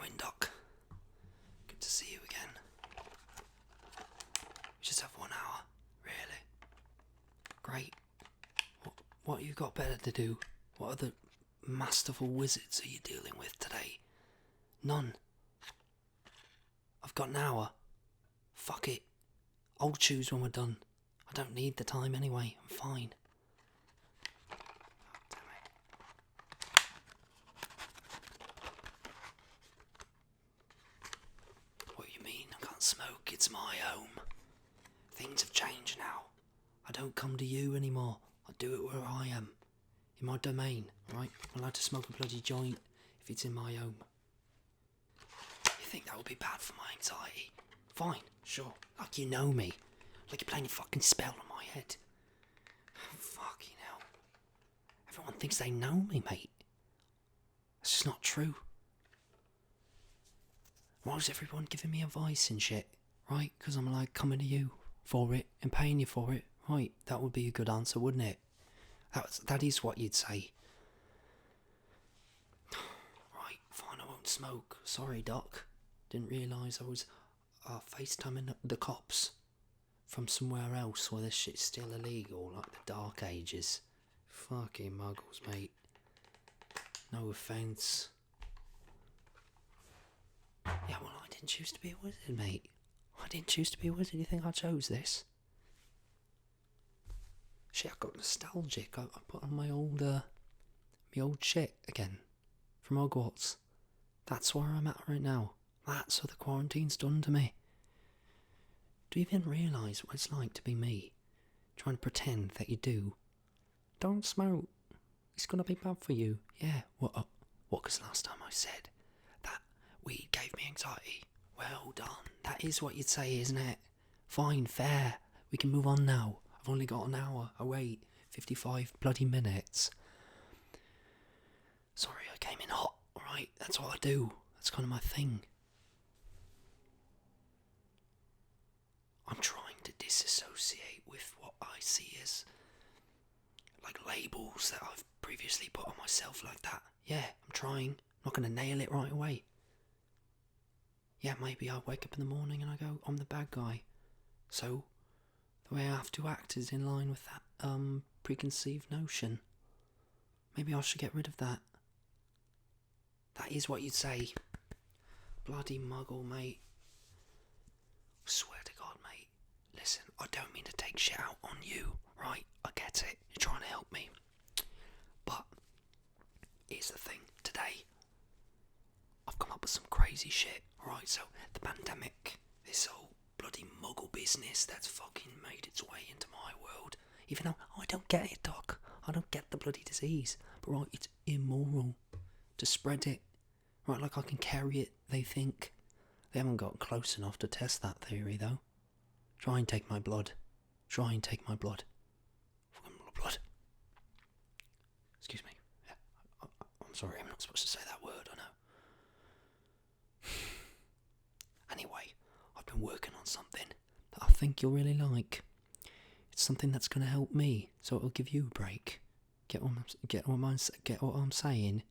going, Doc? Good to see you again. We just have 1 hour, really. Great. What you got better to do? What other masterful wizards are you dealing with today? None. I've got an hour. Fuck it. I'll choose when we're done. I don't need the time anyway. I'm fine. Oh, damn it. What do you mean? I can't smoke. It's my home. Things have changed now. I don't come to you anymore. I do it where I am. In my domain, right? I'm allowed to smoke a bloody joint if it's in my home. You think that would be bad for my anxiety? Fine, sure. Like you know me. Like you're playing a fucking spell on my head. Fucking hell. Everyone thinks they know me, mate. It's just not true. Why is everyone giving me advice and shit? Right? Because I'm like coming to you for it and paying you for it. Right, that would be a good answer, wouldn't it? That is what you'd say. Right, fine, I won't smoke. Sorry, Doc. Didn't realise I was FaceTiming the cops from somewhere else where this shit's still illegal, like the Dark Ages. Fucking muggles, mate. No offence. Yeah, well, I didn't choose to be a wizard, mate. I didn't choose to be a wizard. You think I chose this? Shit, I got nostalgic. I put on my old shit again from Hogwarts. That's where I'm at right now. That's what the quarantine's done to me. Do you even realise what it's like to be me? Trying to pretend that you do. Don't smoke. It's gonna be bad for you. Yeah, what? Because last time I said that weed gave me anxiety. Well done. That is what you'd say, isn't it? Fine, fair. We can move on now. I've only got an hour. Oh wait, 55 bloody minutes. Sorry, I came in hot. Alright, that's what I do. That's kind of my thing. I'm trying to disassociate with what I see as like labels that I've previously put on myself like that. Yeah, I'm trying. I'm not going to nail it right away. Yeah, maybe I wake up in the morning and I go, I'm the bad guy. So the way I have to act is in line with that preconceived notion. Maybe I should get rid of that. That is what you'd say. Bloody muggle, mate. I swear to God, mate. Listen, I don't mean to take shit out on you, right? I get it. You're trying to help me. But here's the thing. Today, I've come up with some crazy shit, alright? So, the pandemic, this whole bloody muggle business that's fucking made its way into my world. Even though I don't get it, Doc. I don't get the bloody disease. But right, it's immoral to spread it. Right, like I can carry it, they think. They haven't got close enough to test that theory, though. Try and take my blood. Try and take my blood. Fucking blood. Excuse me. Yeah, I'm sorry, I'm not supposed to say that word, I know. Anyway, I've been working on something that I think you'll really like. It's something that's going to help me, so it'll give you a break. Get what I'm saying?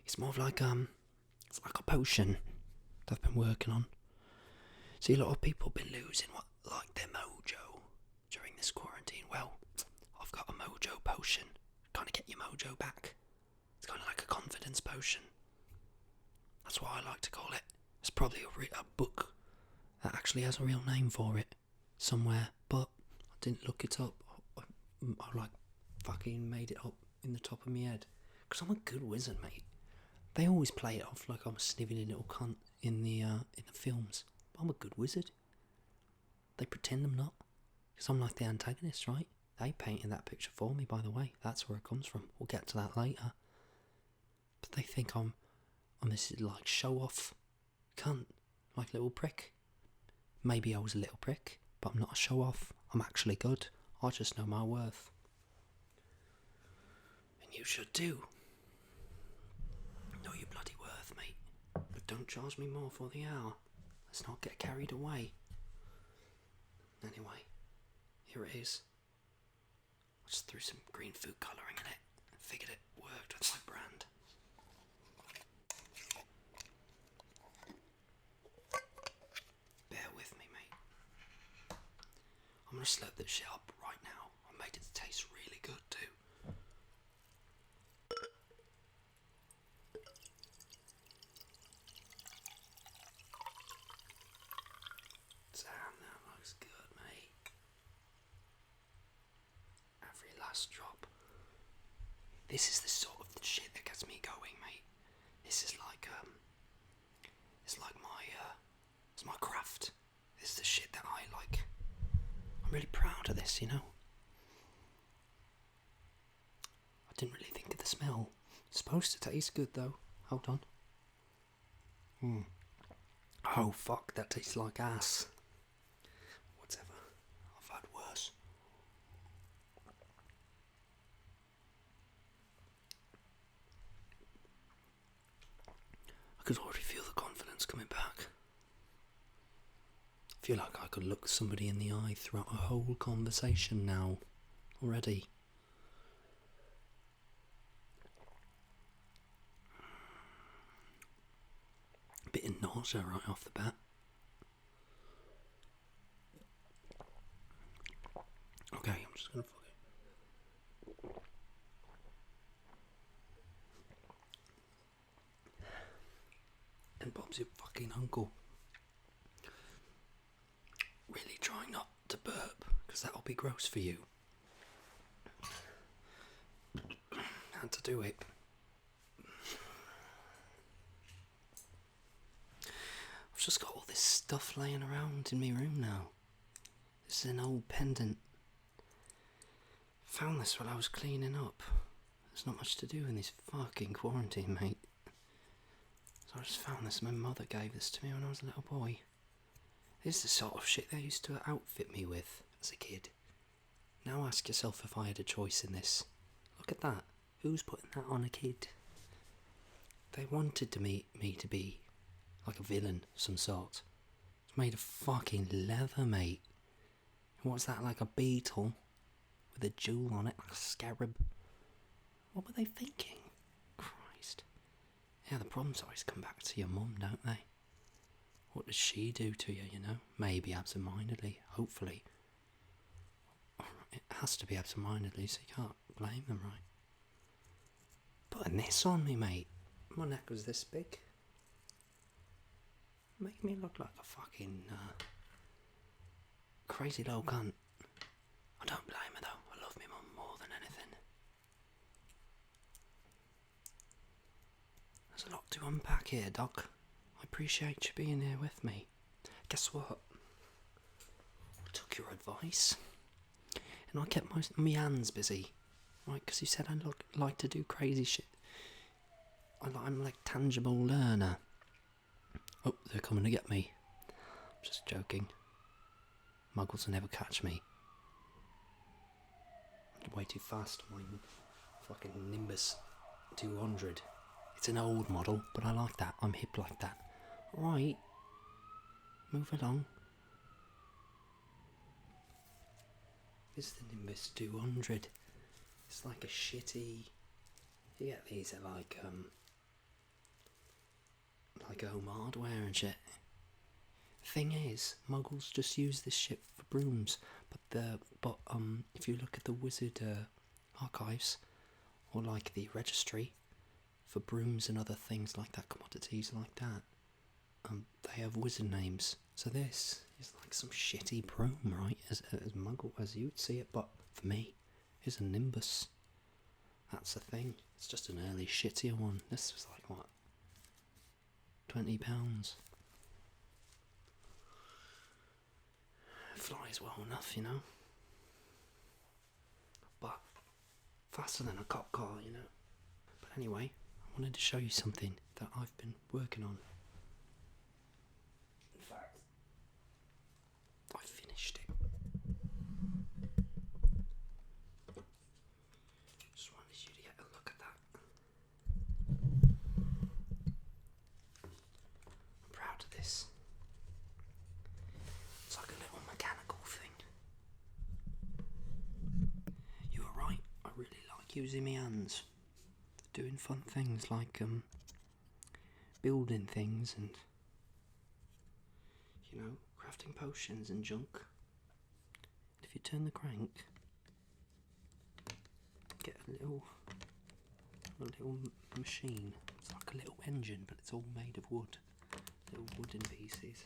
It's more of like it's like a potion that I've been working on. See, a lot of people have been losing their mojo during this quarantine. Well, I've got a mojo potion, kind of get your mojo back. It's kind of like a confidence potion. That's what I like to call it. There's probably a book that actually has a real name for it somewhere, but I didn't look it up. I fucking made it up in the top of my head. Because I'm a good wizard, mate. They always play it off like I'm a snivelling little cunt in the films. But I'm a good wizard. They pretend I'm not. Because I'm like the antagonist, right? They painted that picture for me, by the way. That's where it comes from. We'll get to that later. But they think I'm this like show-off cunt. Like little prick. Maybe I was a little prick, but I'm not a show-off. I'm actually good. I just know my worth. And you should too. Know your bloody worth, mate. But don't charge me more for the hour. Let's not get carried away. Anyway, here it is. I just threw some green food colouring in it and figured it worked with my brand. gonna slurp this shit up right now. I made it taste really good too. Damn, that looks good, mate. Every last drop. This is the sort of shit that gets me going, mate. This is like it's like it's my craft. This is the shit that I like. I'm really proud of this, you know. I didn't really think of the smell. It's supposed to taste good though. Hold on. Oh fuck, that tastes like ass. Whatever. I've had worse. I could already feel the confidence coming back. I feel like I could look somebody in the eye throughout a whole conversation now, already. A bit of nausea right off the bat. Okay, I'm just gonna fuck it. And Bob's your fucking uncle. Really try not to burp, because that'll be gross for you. Had to do it. I've just got all this stuff laying around in my room now. This is an old pendant. Found this while I was cleaning up. There's not much to do in this fucking quarantine, mate. So I just found this. My mother gave this to me when I was a little boy. This is the sort of shit they used to outfit me with as a kid. Now ask yourself if I had a choice in this. Look at that. Who's putting that on a kid? They wanted me to be like a villain of some sort. It's made of fucking leather, mate. What's that, like a beetle with a jewel on it, like a scarab? What were they thinking? Christ. Yeah, the problems always come back to your mum, don't they? What does she do to you, you know? Maybe absent-mindedly, hopefully. It has to be absent-mindedly, so you can't blame them, right? Putting this on me, mate. My neck was this big. Making me look like a fucking crazy little cunt. I don't blame her though. I love my mum more than anything. There's a lot to unpack here, Doc. I appreciate you being here with me. Guess what? I took your advice. And I kept my hands busy. Right, because you said I like to do crazy shit. I'm like tangible learner. Oh, they're coming to get me. I'm just joking. Muggles will never catch me. I'm way too fast. My fucking Nimbus 200. It's an old model, but I like that. I'm hip like that. Right. Move along. This is the Nimbus 200. It's like a shitty... You get these at like home hardware and shit. Thing is, Muggles just use this shit for brooms. But if you look at the Wizard archives, or like the registry for brooms and other things like that, commodities like that, they have wizard names. So this is like some shitty broom, right? As Muggle as you'd see it, but for me, it's a Nimbus. That's the thing. It's just an early shittier one. This was like what? £20. It flies well enough, you know. But faster than a cop car, you know. But anyway, I wanted to show you something that I've been working on. In fact, I finished it. Just wanted you to get a look at that. I'm proud of this. It's like a little mechanical thing. You were right, I really like using my hands. Doing fun things like building things and, you know, crafting potions and junk. If if you turn the crank, get a little machine. It's like a little engine, but it's all made of wood, little wooden pieces.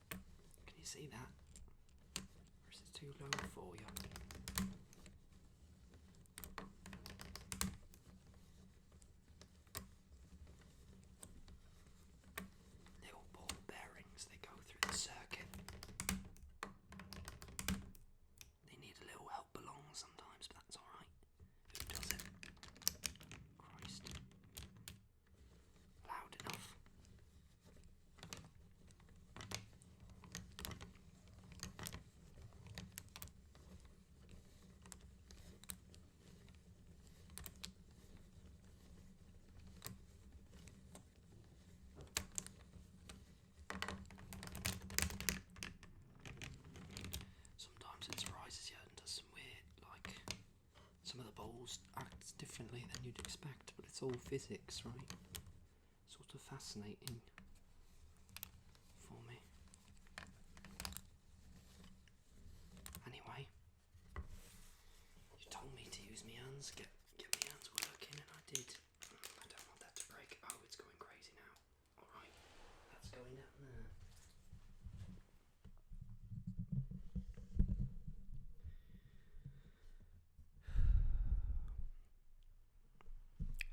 Can you see that? Or is it too low for you? Little ball bearings, they go through the circuit. They need a little help along sometimes, but that's alright. Who doesn't? Christ. Loud enough. Sometimes it surprises you and does some weird, like, some of the bowls act differently than you'd expect, but it's all physics, right? Sort of fascinating for me. Anyway, you told me to use my hands, get my hands working, and I did. I don't want that to break. Oh, it's going crazy now. Alright, that's going down there.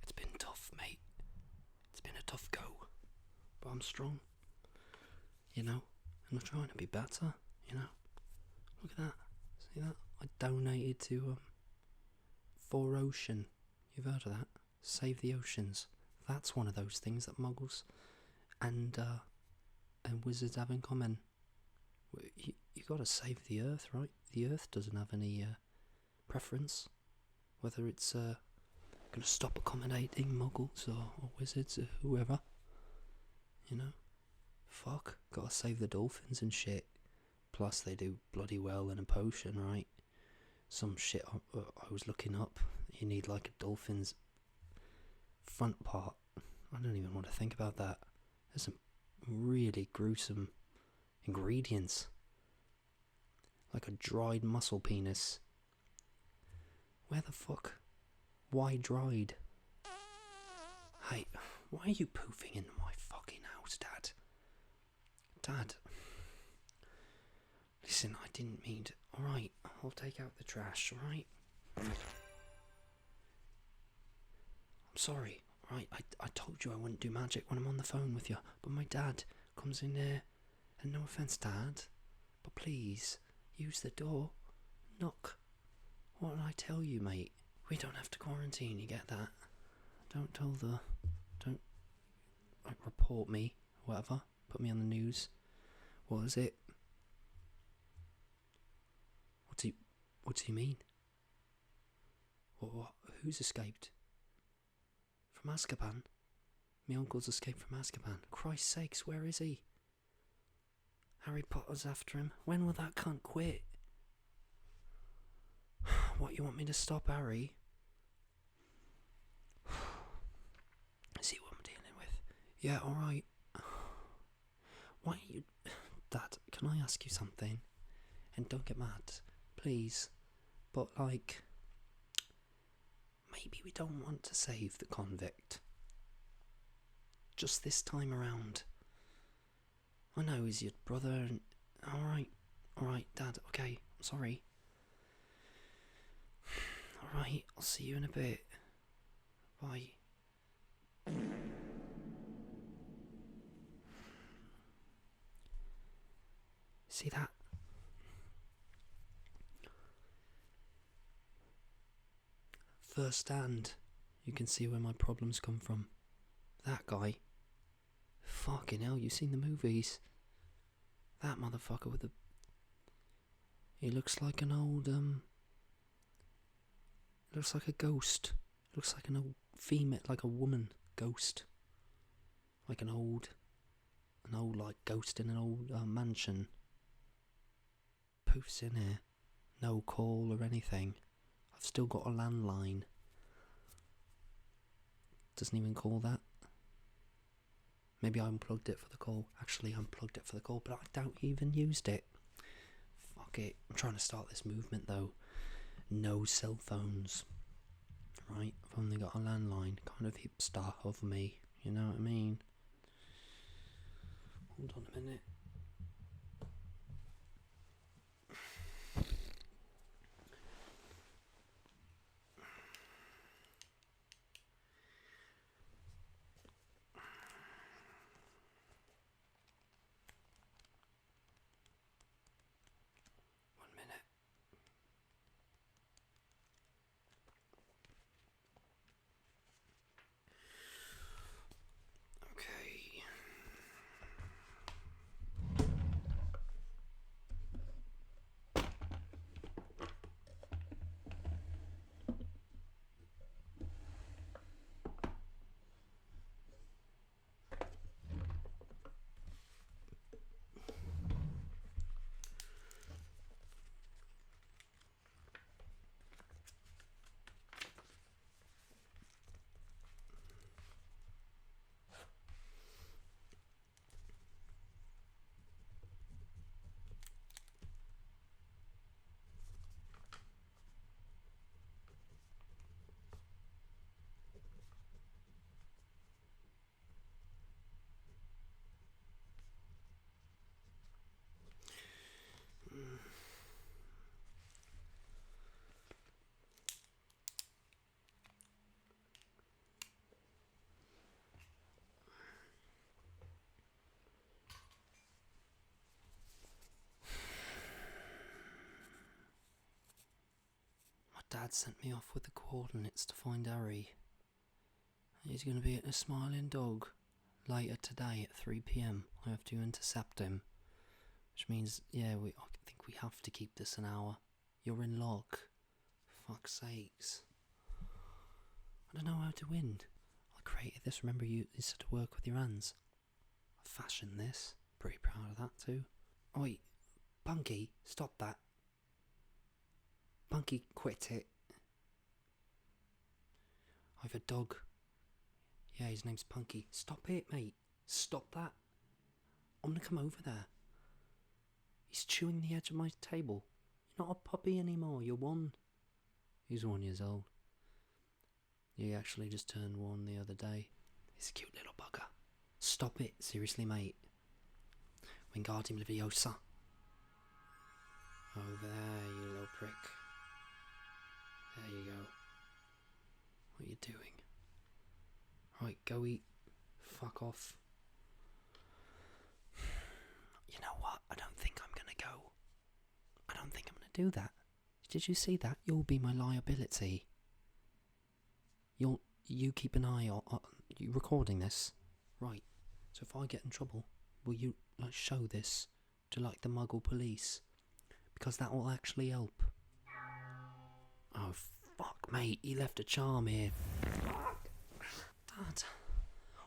It's been tough, mate. It's been a tough go, but I'm strong, you know, and I'm trying to be better, you know. Look at that. See that? I donated to 4Ocean. You've heard of that? Save the Oceans. That's one of those things that muggles and wizards have in common. You gotta save the Earth, right? The Earth doesn't have any preference, whether it's gonna stop accommodating muggles or wizards or whoever. You know? Fuck. Gotta save the dolphins and shit. Plus they do bloody well in a potion, right? Some shit I was looking up. You need like a dolphin's front part. I don't even want to think about that. There's some really gruesome ingredients. Like a dried muscle penis. Where the fuck? Why dried? Hey, why are you poofing in my fucking house, Dad? Dad. Listen, I didn't mean to. Alright, I'll take out the trash, alright? I'm sorry, alright? I told you I wouldn't do magic when I'm on the phone with you, but my dad comes in there, and no offence, Dad, but please, use the door. Knock. What did I tell you, mate? We don't have to quarantine, you get that? Don't like, report me, whatever, put me on the news. What is it? What do you mean? What? Who's escaped? From Azkaban? My uncle's escaped from Azkaban. Christ's sakes, where is he? Harry Potter's after him. When will that cunt quit? What, you want me to stop Harry? See what I'm dealing with. Yeah, alright. Why are you... Dad, can I ask you something? And don't get mad, please. But, like... Maybe we don't want to save the convict. Just this time around. I know he's your brother and... Alright, Dad, okay, I'm sorry. Alright, I'll see you in a bit. Bye. See that? Firsthand, you can see where my problems come from. That guy. Fucking hell, you've seen the movies. That motherfucker with the... He looks like an old, looks like a ghost. Looks like an old female, like a woman ghost. Like an old, like, ghost in an old mansion. Poofs in here. No call or anything. I've still got a landline. Doesn't even call that. Maybe I unplugged it for the call. Actually, I unplugged it for the call, but I doubt he even used it. Fuck it. I'm trying to start this movement though. No cell phones. Right? I've only got a landline. Kind of hipster of me. You know what I mean? Hold on a minute. Dad sent me off with the coordinates to find Harry. He's going to be at the Smiling Dog later today at 3 PM. I have to intercept him. Which means, yeah, I think we have to keep this an hour. You're in lock. Fuck's sakes. I don't know how to win. I created this. Remember, you said to work with your hands. I fashioned this. Pretty proud of that too. Oh, wait. Punky, stop that. Punky, quit it. I have a dog. Yeah, his name's Punky. Stop it, mate. Stop that. I'm gonna come over there. He's chewing the edge of my table. You're not a puppy anymore. You're one. He's 1 year old. He actually just turned 1 the other day. He's a cute little bugger. Stop it. Seriously, mate. Wingardium Leviosa. Over there, you little prick. There you go. What are you doing? Right, go eat. Fuck off. You know what? I don't think I'm gonna go. I don't think I'm gonna do that. Did you see that? You'll be my liability. You keep an eye on you recording this, right? So if I get in trouble, will you show this to the Muggle police? Because that will actually help. Oh fuck, mate! He left a charm here. Fuck. Dad,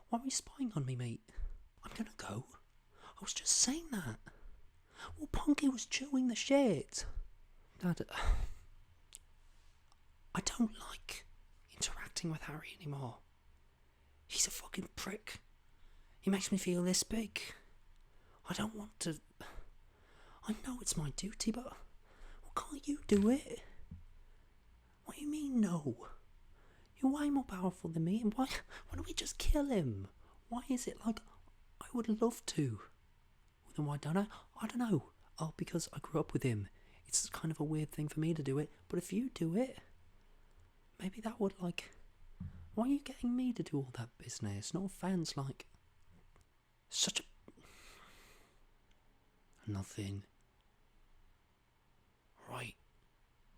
why are you spying on me, mate? I'm gonna go. I was just saying that. Well, Punky was chewing the shit. Dad, I don't like interacting with Harry anymore. He's a fucking prick. He makes me feel this big. I don't want to. I know it's my duty, but can't you do it? What do you mean, no? You're way more powerful than me, and why don't we just kill him? Why is it I would love to? Well, then why don't I? I don't know. Oh, because I grew up with him. It's kind of a weird thing for me to do it, but if you do it, maybe that would why are you getting me to do all that business? No offense, such a... Nothing. Right.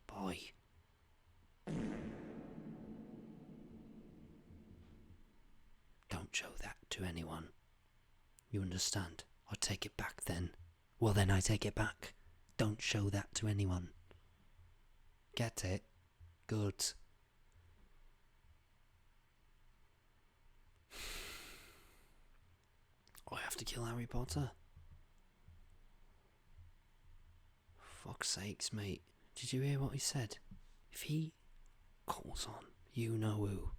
Bye. Don't show that to anyone. You understand? I'll take it back then. Well then I take it back. Don't show that to anyone. Get it? Good. I have to kill Harry Potter. Fuck's sakes, mate. Did you hear what he said? If he calls on you know who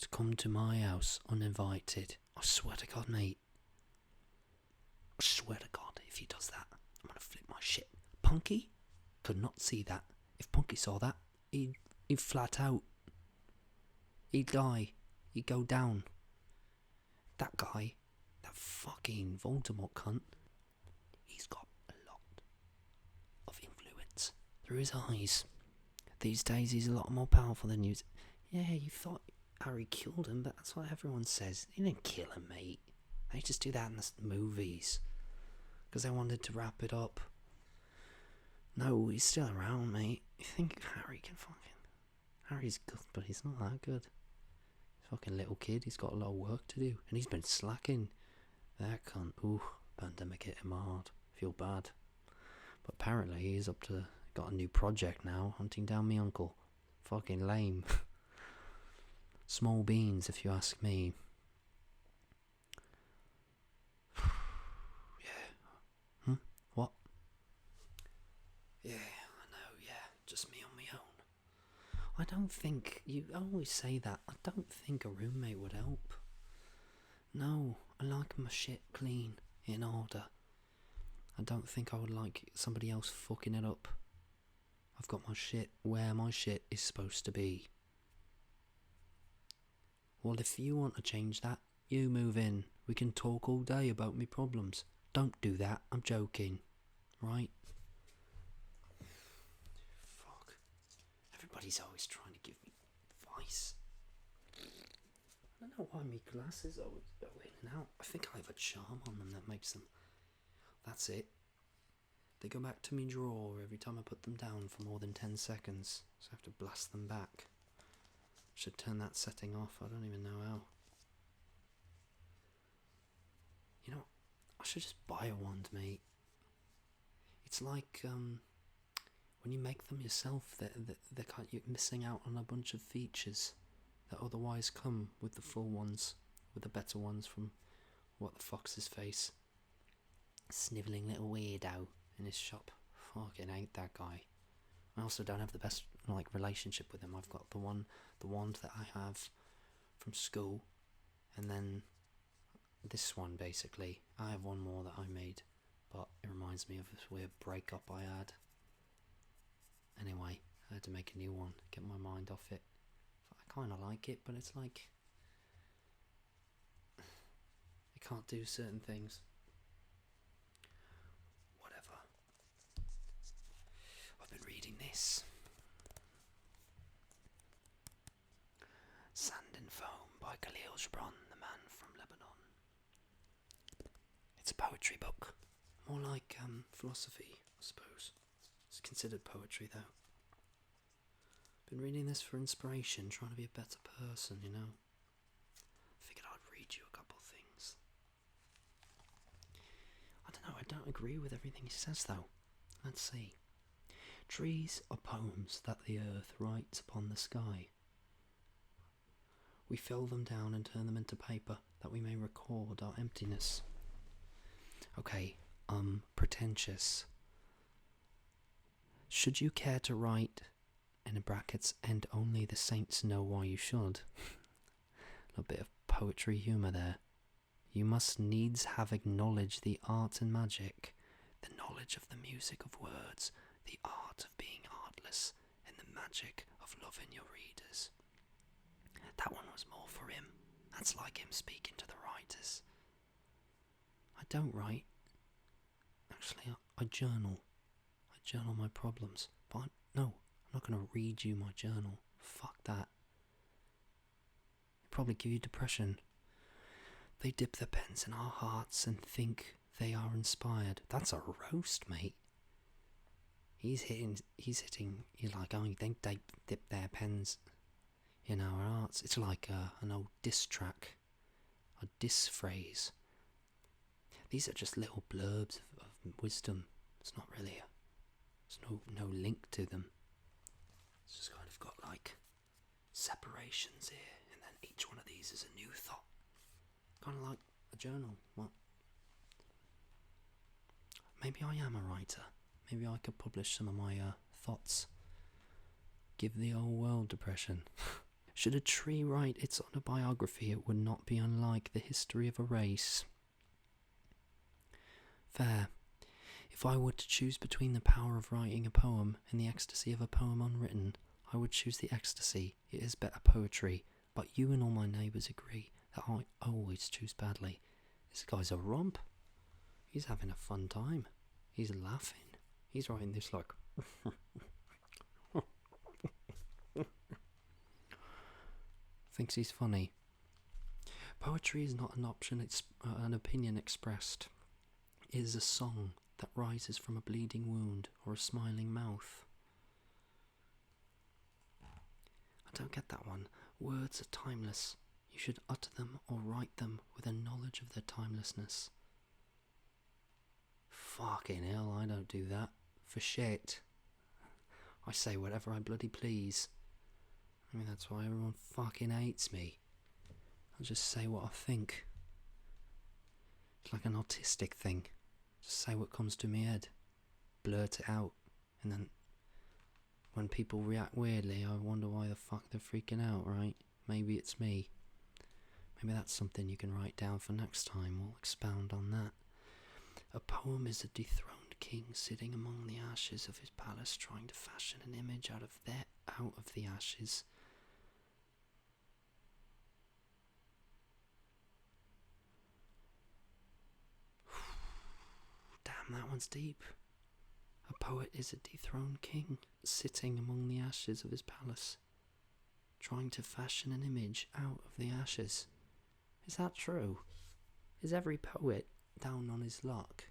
to come to my house uninvited, I swear to God, mate. I swear to God, if he does that, I'm gonna flip my shit. Punky, could not see that. If Punky saw that, he'd flat out. He'd die. He'd go down. That guy, that fucking Voldemort cunt, he's got a lot of influence through his eyes. These days he's a lot more powerful than you. Yeah, you thought Harry killed him, but that's what everyone says. He didn't kill him, mate. They just do that in the movies because they wanted to wrap it up. No, he's still around, mate. You think Harry can fucking... Harry's good, but he's not that good. He's a fucking little kid. He's got a lot of work to do, and he's been slacking. That cunt. Ooh, pandemic hit him hard. Feel bad. But apparently he's got a new project now, hunting down me uncle. Fucking lame. Small beans, if you ask me. Yeah. What? Yeah, I know, yeah. Just me on my own. I don't think... You always say that. I don't think a roommate would help. No, I like my shit clean, in order. I don't think I would like somebody else fucking it up. I've got my shit where my shit is supposed to be. Well, if you want to change that, you move in. We can talk all day about me problems. Don't do that, I'm joking. Right? Fuck. Everybody's always trying to give me advice. I don't know why my glasses always go in and out. I think I have a charm on them that makes them... That's it. They go back to me drawer every time I put them down for more than 10 seconds. So I have to blast them back. Should turn that setting off. I don't even know how. You know, I should just buy a wand, mate. It's like when you make them yourself, you're missing out on a bunch of features that otherwise come with the full ones, with the better ones from What the Fox's face. Snivelling little weirdo in his shop. Fucking hate that guy. I also don't have the best relationship with him. I've got the wand that I have from school, and then this one basically. I have one more that I made, but it reminds me of this weird breakup I had. Anyway, I had to make a new one, get my mind off it. I kind of like it, but it's like I can't do certain things. Whatever. I've been reading this. Sand and Foam by Khalil Gibran, the man from Lebanon. It's a poetry book. More like philosophy, I suppose. It's considered poetry, though. Been reading this for inspiration, trying to be a better person, you know. Figured I'd read you a couple things. I don't know, I don't agree with everything he says, though. Let's see. Trees are poems that the earth writes upon the sky. We fill them down and turn them into paper that we may record our emptiness. Okay, pretentious. Should you care to write, and in brackets, and only the saints know why you should. A bit of poetry humour there. You must needs have acknowledged the art and magic, the knowledge of the music of words, the art of being artless, and the magic of loving your readers. That one was more for him. That's like him speaking to the writers. I don't write. Actually, I journal. I journal my problems. But no, I'm not going to read you my journal. Fuck that. It'll probably give you depression. They dip their pens in our hearts and think they are inspired. That's a roast, mate. He's hitting, you're like, oh, they dip their pens in our hearts. It's like an old diss track, a diss phrase. These are just little blurbs of wisdom. It's not really there's no link to them. It's just kind of got like separations here, and then each one of these is a new thought. Kind of like a journal. Well, maybe I am a writer. Maybe I could publish some of my thoughts. Give the whole world depression. Should a tree write its autobiography, it would not be unlike the history of a race. Fair. If I were to choose between the power of writing a poem and the ecstasy of a poem unwritten, I would choose the ecstasy. It is better poetry, but you and all my neighbours agree that I always choose badly. This guy's a romp. He's having a fun time. He's laughing. He's writing this like... thinks he's funny. Poetry is not an option, it's an opinion expressed. It is a song that rises from a bleeding wound or a smiling mouth. I don't get that one. Words are timeless. You should utter them or write them with a knowledge of their timelessness. Fucking hell, I don't do that. For shit. I say whatever I bloody please. I mean, that's why everyone fucking hates me. I'll just say what I think. It's like an autistic thing. Just say what comes to my head. Blurt it out. And then when people react weirdly, I wonder why the fuck they're freaking out, right? Maybe it's me. Maybe that's something you can write down for next time. We'll expound on that. A poem is a dethroned king sitting among the ashes of his palace, trying to fashion an image out of the ashes. Damn, that one's deep. A poet is a dethroned king sitting among the ashes of his palace, trying to fashion an image out of the ashes. Is that true? Is every poet down on his luck?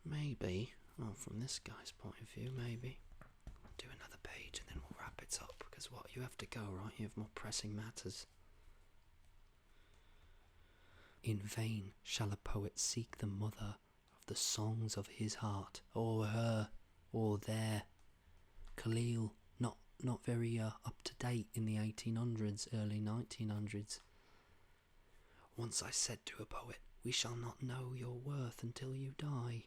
Maybe. Well, from this guy's point of view, maybe. I'll do another page and then we'll wrap it up, because what, you have to go, right? You have more pressing matters. In vain shall a poet seek the mother of the songs of his heart, or her, or their. Khalil, not very up to date in the 1800s, early 1900s. Once I said to a poet, "We shall not know your worth until you die."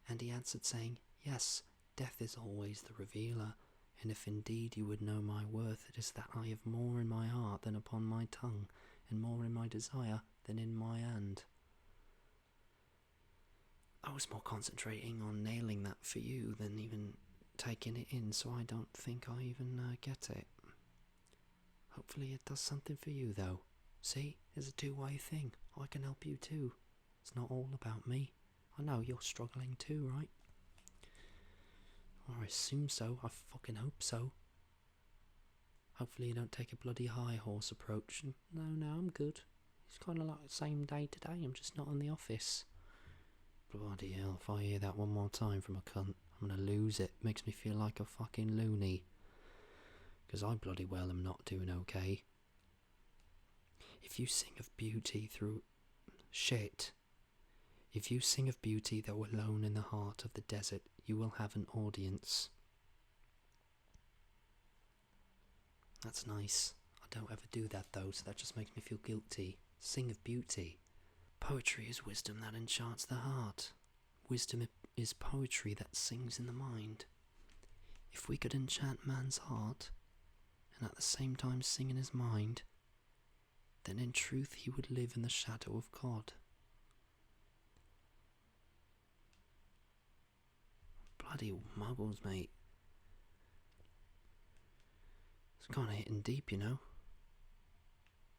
And he answered saying, "Yes, death is always the revealer, and if indeed you would know my worth, it is that I have more in my heart than upon my tongue, and more in my desire than in my hand." I was more concentrating on nailing that for you than even taking it in, so I don't think I even get it. Hopefully it does something for you, though. See, it's a two-way thing. I can help you too. It's not all about me. I know you're struggling too, right? Or I assume so. I fucking hope so. Hopefully you don't take a bloody high horse approach. No, I'm good. It's kind of like the same day today. I'm just not in the office. Bloody hell, if I hear that one more time from a cunt, I'm gonna lose it. Makes me feel like a fucking loony. Because I bloody well am not doing okay. If you sing of beauty through... Shit. If you sing of beauty though alone in the heart of the desert, you will have an audience. That's nice. I don't ever do that though, so that just makes me feel guilty. Sing of beauty. Poetry is wisdom that enchants the heart. Wisdom is poetry that sings in the mind. If we could enchant man's heart, and at the same time sing in his mind, then in truth he would live in the shadow of God. Bloody muggles, mate. It's kind of hitting deep, you know.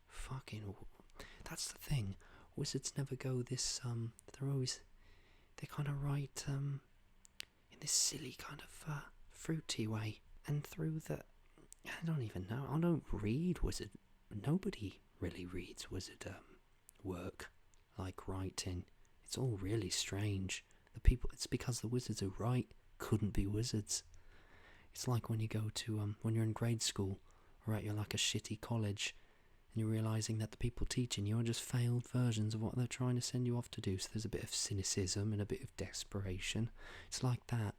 Fucking... That's the thing. Wizards never go this, they kind of write, in this silly kind of, fruity way. And through the... I don't even know. I don't read wizard... Nobody really reads wizard, work. Like writing. It's all really strange. It's because the wizards who write couldn't be wizards. It's like when you go to, when you're in grade school, or at like a shitty college, and you're realising that the people teaching you are just failed versions of what they're trying to send you off to do. So there's a bit of cynicism and a bit of desperation. It's like that.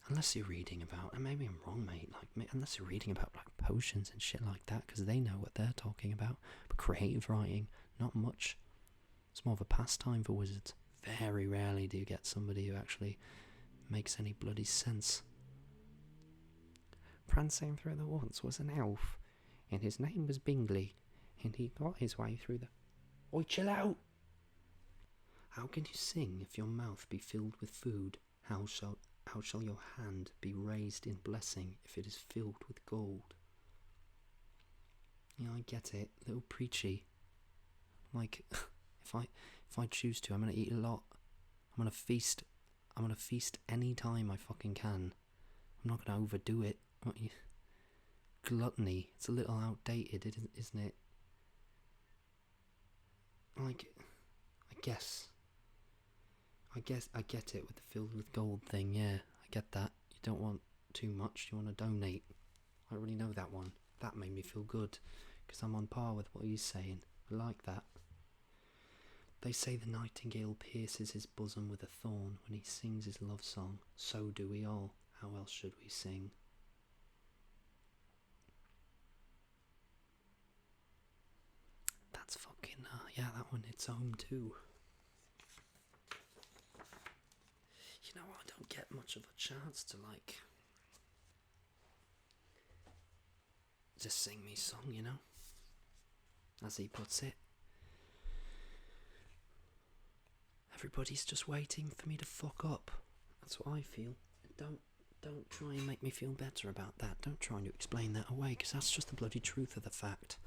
Unless you're reading about, and maybe I'm wrong, mate, unless you're reading about like potions and shit like that, because they know what they're talking about. But creative writing, not much. It's more of a pastime for wizards. Very rarely do you get somebody who actually makes any bloody sense. Prancing through the woods was an elf, and his name was Bingley, and he got his way through the... Oi, chill out! How can you sing if your mouth be filled with food? How shall your hand be raised in blessing if it is filled with gold? Yeah, I get it. A little preachy. Like, if I choose to, I'm gonna eat a lot. I'm gonna feast. I'm gonna feast any time I fucking can. I'm not gonna overdo it. Gluttony. It's a little outdated, isn't it? Like, I get it with the filled with gold thing. Yeah, I get that. You don't want too much. You want to donate. I already know that one. That made me feel good because I'm on par with what he's saying. I like that. They say the nightingale pierces his bosom with a thorn when he sings his love song. So do we all. How else should we sing? That's fucking, yeah, that one hits home too. You know, I don't get much of a chance to, like, just sing me song, you know? As he puts it. Everybody's just waiting for me to fuck up. That's what I feel. Don't try and make me feel better about that. Don't try and explain that away, because that's just the bloody truth of the fact.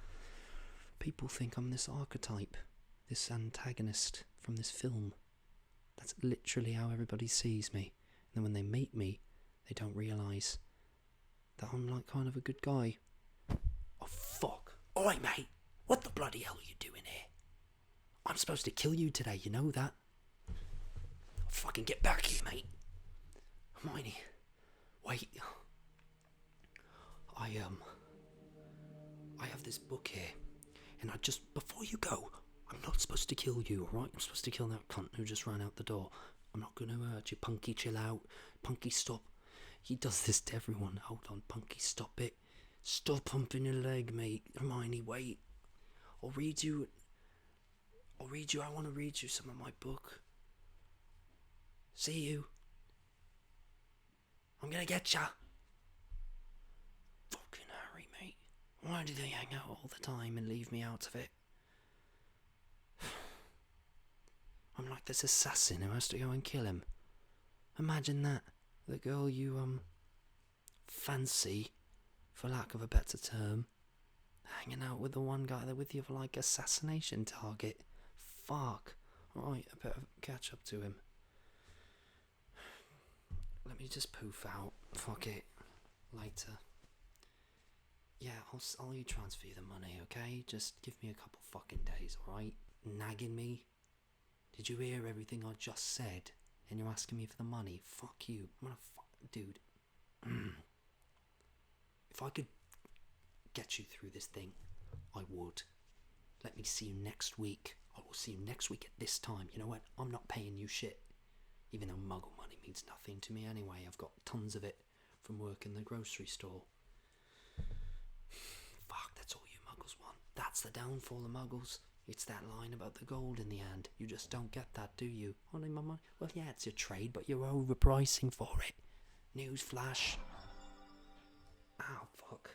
People think I'm this archetype, this antagonist from this film. That's literally how everybody sees me. And then when they meet me, they don't realise that I'm like kind of a good guy. Oh fuck. Oi mate, what the bloody hell are you doing here? I'm supposed to kill you today, you know that? Fucking get back here, mate. Hermione, wait. I have this book here, and before you go, I'm not supposed to kill you, alright? I'm supposed to kill that cunt who just ran out the door. I'm not gonna hurt you, Punky, chill out. Punky, stop. He does this to everyone. Hold on, Punky, stop it. Stop pumping your leg, mate. Hermione, wait. I want to read you some of my book. See you. I'm gonna get ya. Fucking Harry, mate. Why do they hang out all the time and leave me out of it? I'm like this assassin who has to go and kill him. Imagine that. The girl you, fancy, for lack of a better term, hanging out with the one guy that with you for like assassination target. Fuck. Alright, I better catch up to him. Let me just poof out. Fuck it. Later. Yeah, I'll e-transfer you the money, okay? Just give me a couple fucking days, alright? Nagging me? Did you hear everything I just said? And you're asking me for the money? Fuck you. I'm gonna dude. If I could get you through this thing, I would. Let me see you next week. I will see you next week at this time. You know what? I'm not paying you shit. Even though muggle money means nothing to me anyway. I've got tons of it from work in the grocery store. Fuck, that's all you muggles want. That's the downfall of muggles. It's that line about the gold in the end. You just don't get that, do you? Only my money. Well, yeah, it's your trade, but you're overpricing for it. Newsflash. Ow, fuck.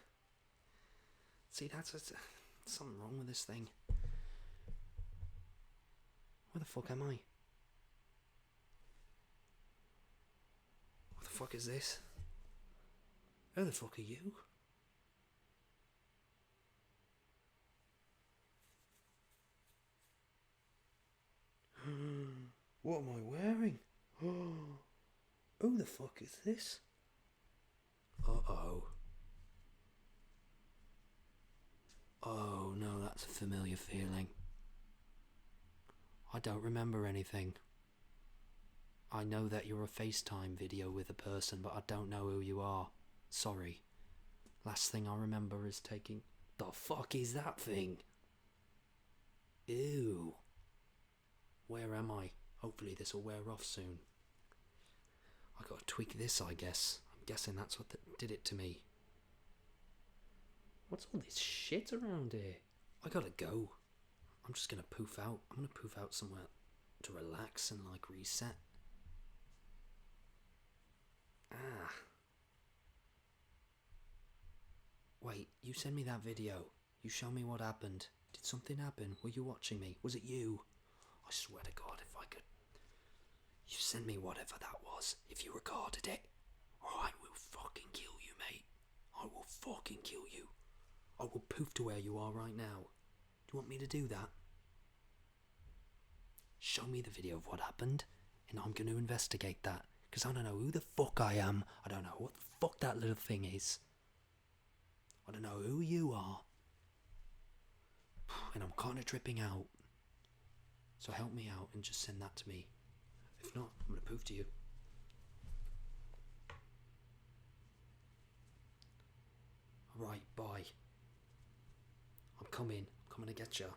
See, that's something wrong with this thing. Where the fuck am I? What the fuck is this? Who the fuck are you? What am I wearing? Who the fuck is this? Uh-oh. Oh no, that's a familiar feeling. I don't remember anything. I know that you're a FaceTime video with a person, but I don't know who you are. Sorry. Last thing I remember is taking... The fuck is that thing? Ew. Where am I? Hopefully this will wear off soon. I gotta tweak this, I guess. I'm guessing that's what did it to me. What's all this shit around here? I gotta go. I'm just gonna poof out. I'm gonna poof out somewhere to relax and like reset. Ah. Wait, you send me that video. You show me what happened. Did something happen? Were you watching me? Was it you? I swear to God, if I You send me whatever that was, if you recorded it, or I will fucking kill you, mate. I will fucking kill you. I will poof to where you are right now. Do you want me to do that? Show me the video of what happened, and I'm going to investigate that. Because I don't know who the fuck I am. I don't know what the fuck that little thing is. I don't know who you are. And I'm kind of tripping out. So help me out and just send that to me. If not, I'm going to poof to you. Alright, bye. I'm coming to get you.